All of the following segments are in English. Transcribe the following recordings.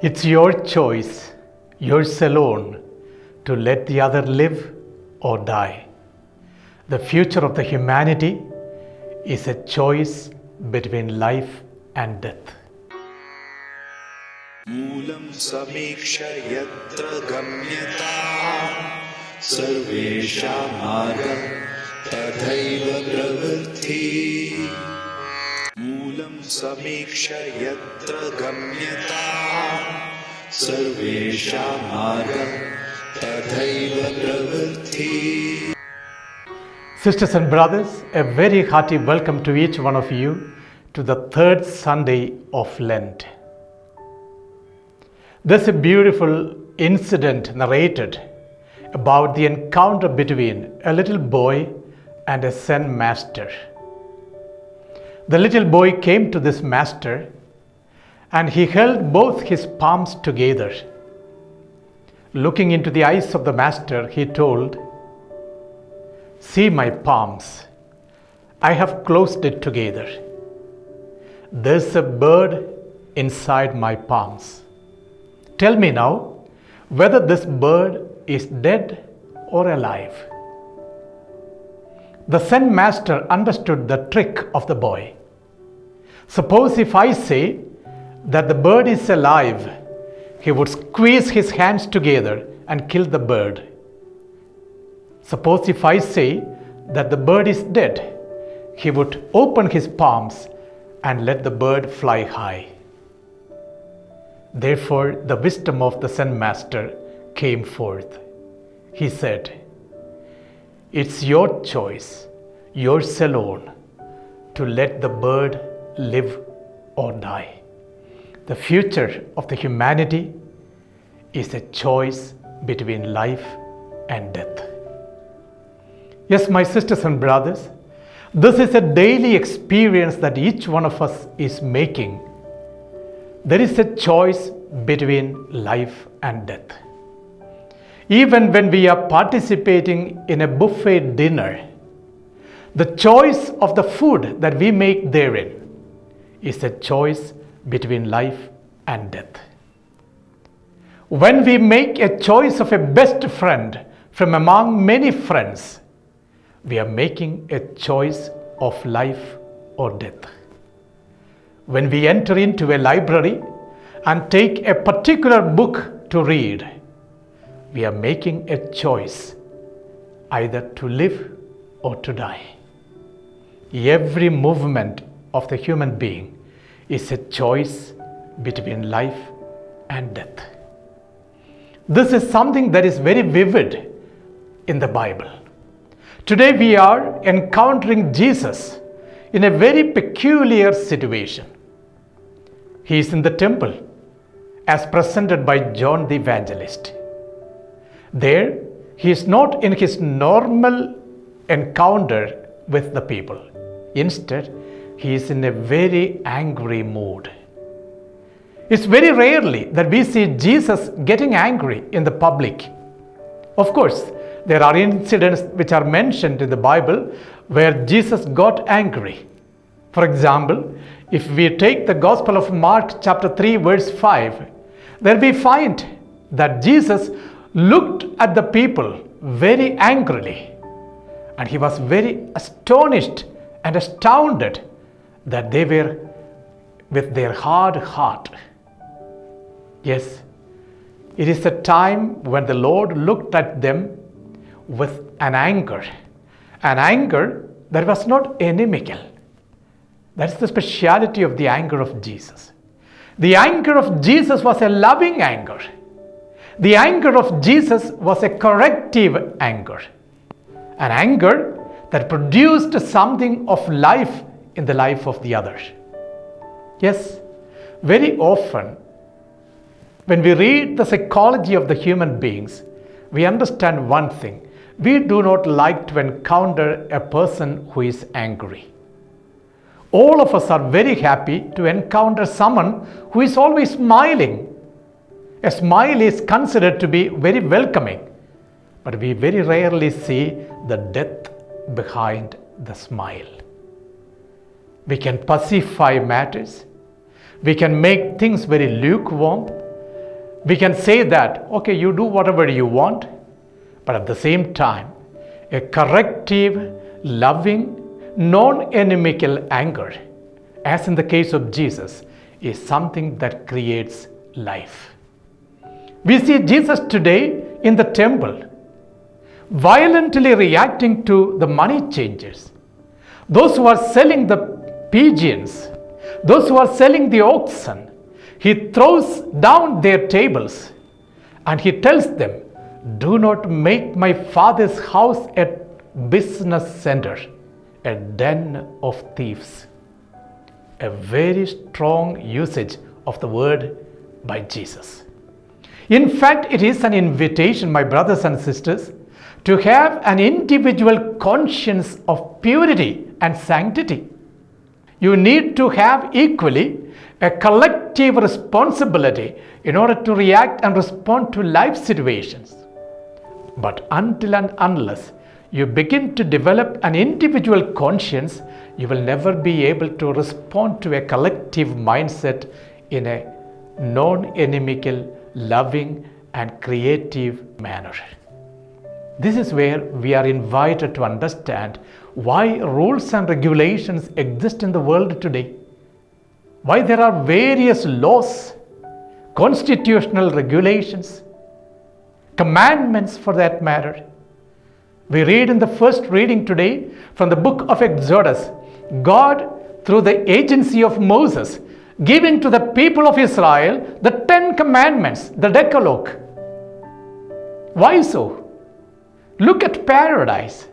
It's your choice, yours alone, to let the other live or die. The future of the humanity is a choice between life and death. मूलं समीक्ष्य यत्र गम्यताम् सर्वेषां मार्गं तथैव प्रवृत्तिः मूलं समीक्ष्य यत्र गम्यताम् सर्वेषां मार्गं तथैव प्रवृत्तिः. Sisters and brothers, a very hearty welcome to each one of you to the third Sunday of Lent. There's a beautiful incident narrated about the encounter between a little boy and a Zen master. The little boy came to this master and he held both his palms together. Looking into the eyes of the master, he told, "See my palms. I have closed it together. There's a bird inside my palms. Tell me now whether this bird is dead or alive." The Zen master understood the trick of the boy. Suppose if I say that the bird is alive, he would squeeze his hands together and kill the bird. Suppose if I say that the bird is dead, he would open his palms and let the bird fly high. Therefore, the wisdom of the Zen master came forth. He said, "It's your choice, yours alone, to let the bird live or die. The future of the humanity is a choice between life and death." Yes, my sisters and brothers, this is a daily experience that each one of us is making. There is a choice between life and death. Even when we are participating in a buffet dinner, the choice of the food that we make therein is a choice between life and death. When we make a choice of a best friend from among many friends, we are making a choice of life or death. When we enter into a library and take a particular book to read, we are making a choice either to live or to die. Every movement of the human being is a choice between life and death. This is something that is very vivid in the Bible. Today we are encountering Jesus in a very peculiar situation. He is in the temple as presented by John the Evangelist. There, he is not in his normal encounter with the people. Instead, he is in a very angry mood. It's very rarely that we see Jesus getting angry in the public. Of course, there are incidents which are mentioned in the Bible where Jesus got angry. For example, if we take the Gospel of Mark chapter 3 verse 5, there we find that Jesus looked at the people very angrily and he was very astonished and astounded that they were with their hard heart. Yes, it is a time when the Lord looked at them with an anger that was not inimical. That's the speciality of the anger of Jesus. The anger of Jesus was a loving anger. The anger of Jesus was a corrective anger. An anger that produced something of life in the life of the others. Yes, very often when we read the psychology of the human beings, we understand one thing. We do not like to encounter a person who is angry. All of us are very happy to encounter someone who is always smiling. A smile is considered to be very welcoming, but we very rarely see the depth behind the smile. We can pacify matters. We can make things very lukewarm. We can say that, okay, you do whatever you want, but at the same time, a corrective, loving, non-enemical anger, as in the case of Jesus, is something that creates life. We see Jesus today in the temple, violently reacting to the money changers, those who are selling the pigeons, those who are selling the oxen. He throws down their tables and he tells them, do not make my Father's house a business center, a den of thieves. A very strong usage of the word by Jesus. In fact, it is an invitation, my brothers and sisters, to have an individual conscience of purity and sanctity. You need to have equally a collective responsibility in order to react and respond to life situations. But until and unless you begin to develop an individual conscience, you will never be able to respond to a collective mindset in a non-enemical, loving and creative manner. This is where we are invited to understand why rules and regulations exist in the world today. Why there are various laws, constitutional regulations, commandments for that matter. We read in the first reading today from the book of Exodus, God, through the agency of Moses, giving to the people of Israel the 10 commandments, the Decalogue. Why so? Look at paradise.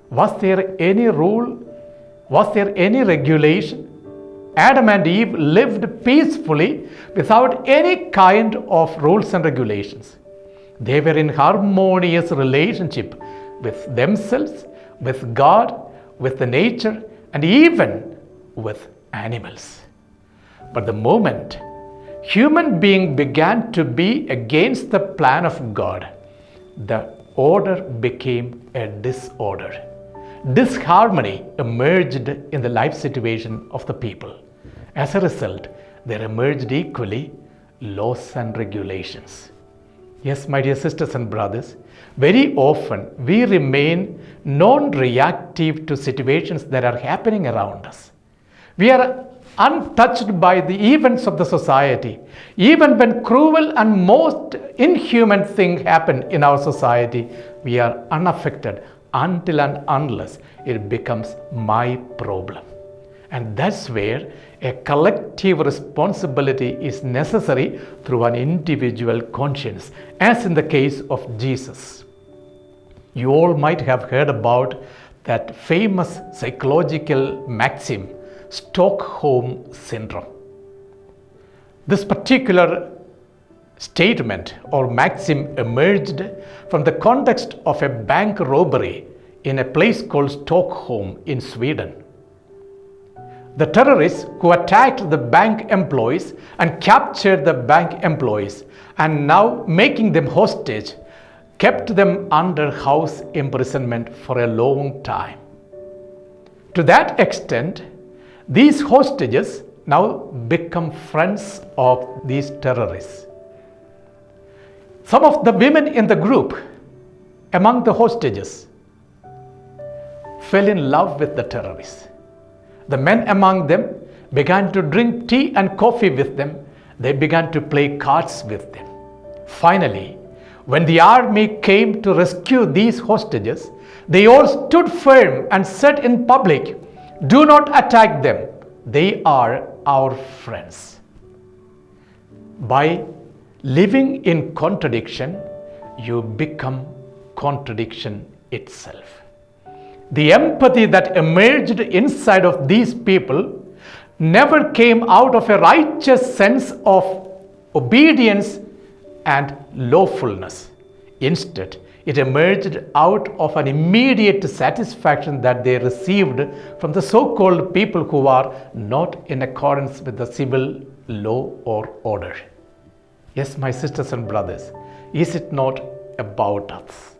Was there any rule? Was there any regulation? Adam and Eve lived peacefully without any kind of rules and regulations. They were in harmonious relationship with themselves, with God, with the nature, and even with animals. But the moment human being began to be against the plan of God, the order became a disorder. Disharmony emerged in the life situation of the people. As a result, there emerged equally laws and regulations. Yes, my dear sisters and brothers, very often we remain non-reactive to situations that are happening around us. We are untouched by the events of the society. Even when cruel and most inhuman things happen in our society, we are unaffected until and unless it becomes my problem. And that's where a collective responsibility is necessary through an individual conscience, as in the case of Jesus. You all might have heard about that famous psychological maxim, Stockholm Syndrome. This particular statement or maxim emerged from the context of a bank robbery in a place called Stockholm in Sweden. The terrorists who attacked the bank employees and captured the bank employees and now making them hostage, kept them under house imprisonment for a long time. To that extent, these hostages now become friends of these terrorists. Some of the women in the group, among the hostages, fell in love with the terrorists. The men among them began to drink tea and coffee with them. They began to play cards with them. Finally, when the army came to rescue these hostages, they all stood firm and said in public, "Do not attack them. They are our friends." By living in contradiction, you become contradiction itself. The empathy that emerged inside of these people never came out of a righteous sense of obedience and lawfulness. Instead, it emerged out of an immediate satisfaction that they received from the so-called people who are not in accordance with the civil law or order. Yes, my sisters and brothers, is it not about us?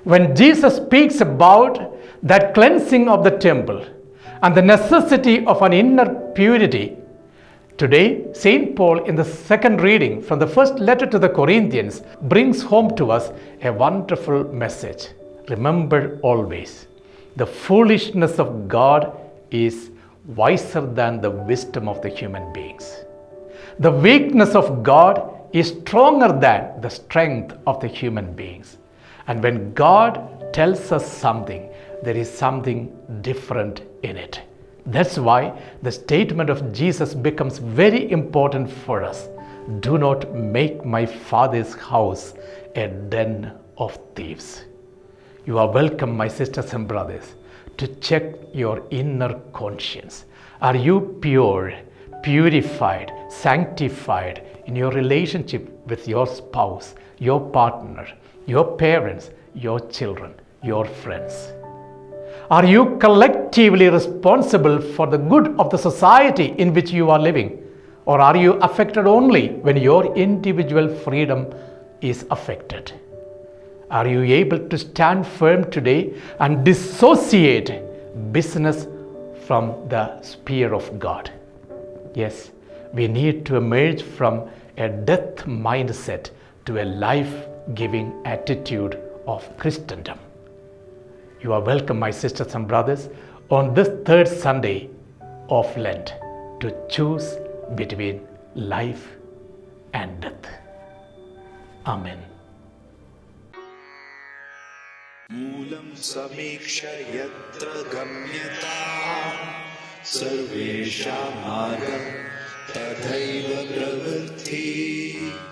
When Jesus speaks about that cleansing of the temple and the necessity of an inner purity, Today, St. Paul, in the second reading from the first letter to the Corinthians, brings home to us a wonderful message. Remember always, the foolishness of God is wiser than the wisdom of the human beings. The weakness of God is stronger than the strength of the human beings. And when God tells us something, there is something different in it. That's why the statement of Jesus becomes very important for us. Do not make my Father's house a den of thieves. You are welcome, my sisters and brothers, to check your inner conscience. Are you pure, purified, sanctified in your relationship with your spouse, your partner, your parents, your children, your friends? Are you collectively responsible for the good of the society in which you are living? Or are you affected only when your individual freedom is affected? Are you able to stand firm today and dissociate business from the sphere of God? Yes, we need to emerge from a death mindset to a life-giving attitude of Christendom. You are welcome, my sisters and brothers, on this third Sunday of Lent to choose between life and death. Amen. मूलं समीक्ष्य यत्र गम्यताः सर्वेषां मार्गं तथैव प्रवृत्तिः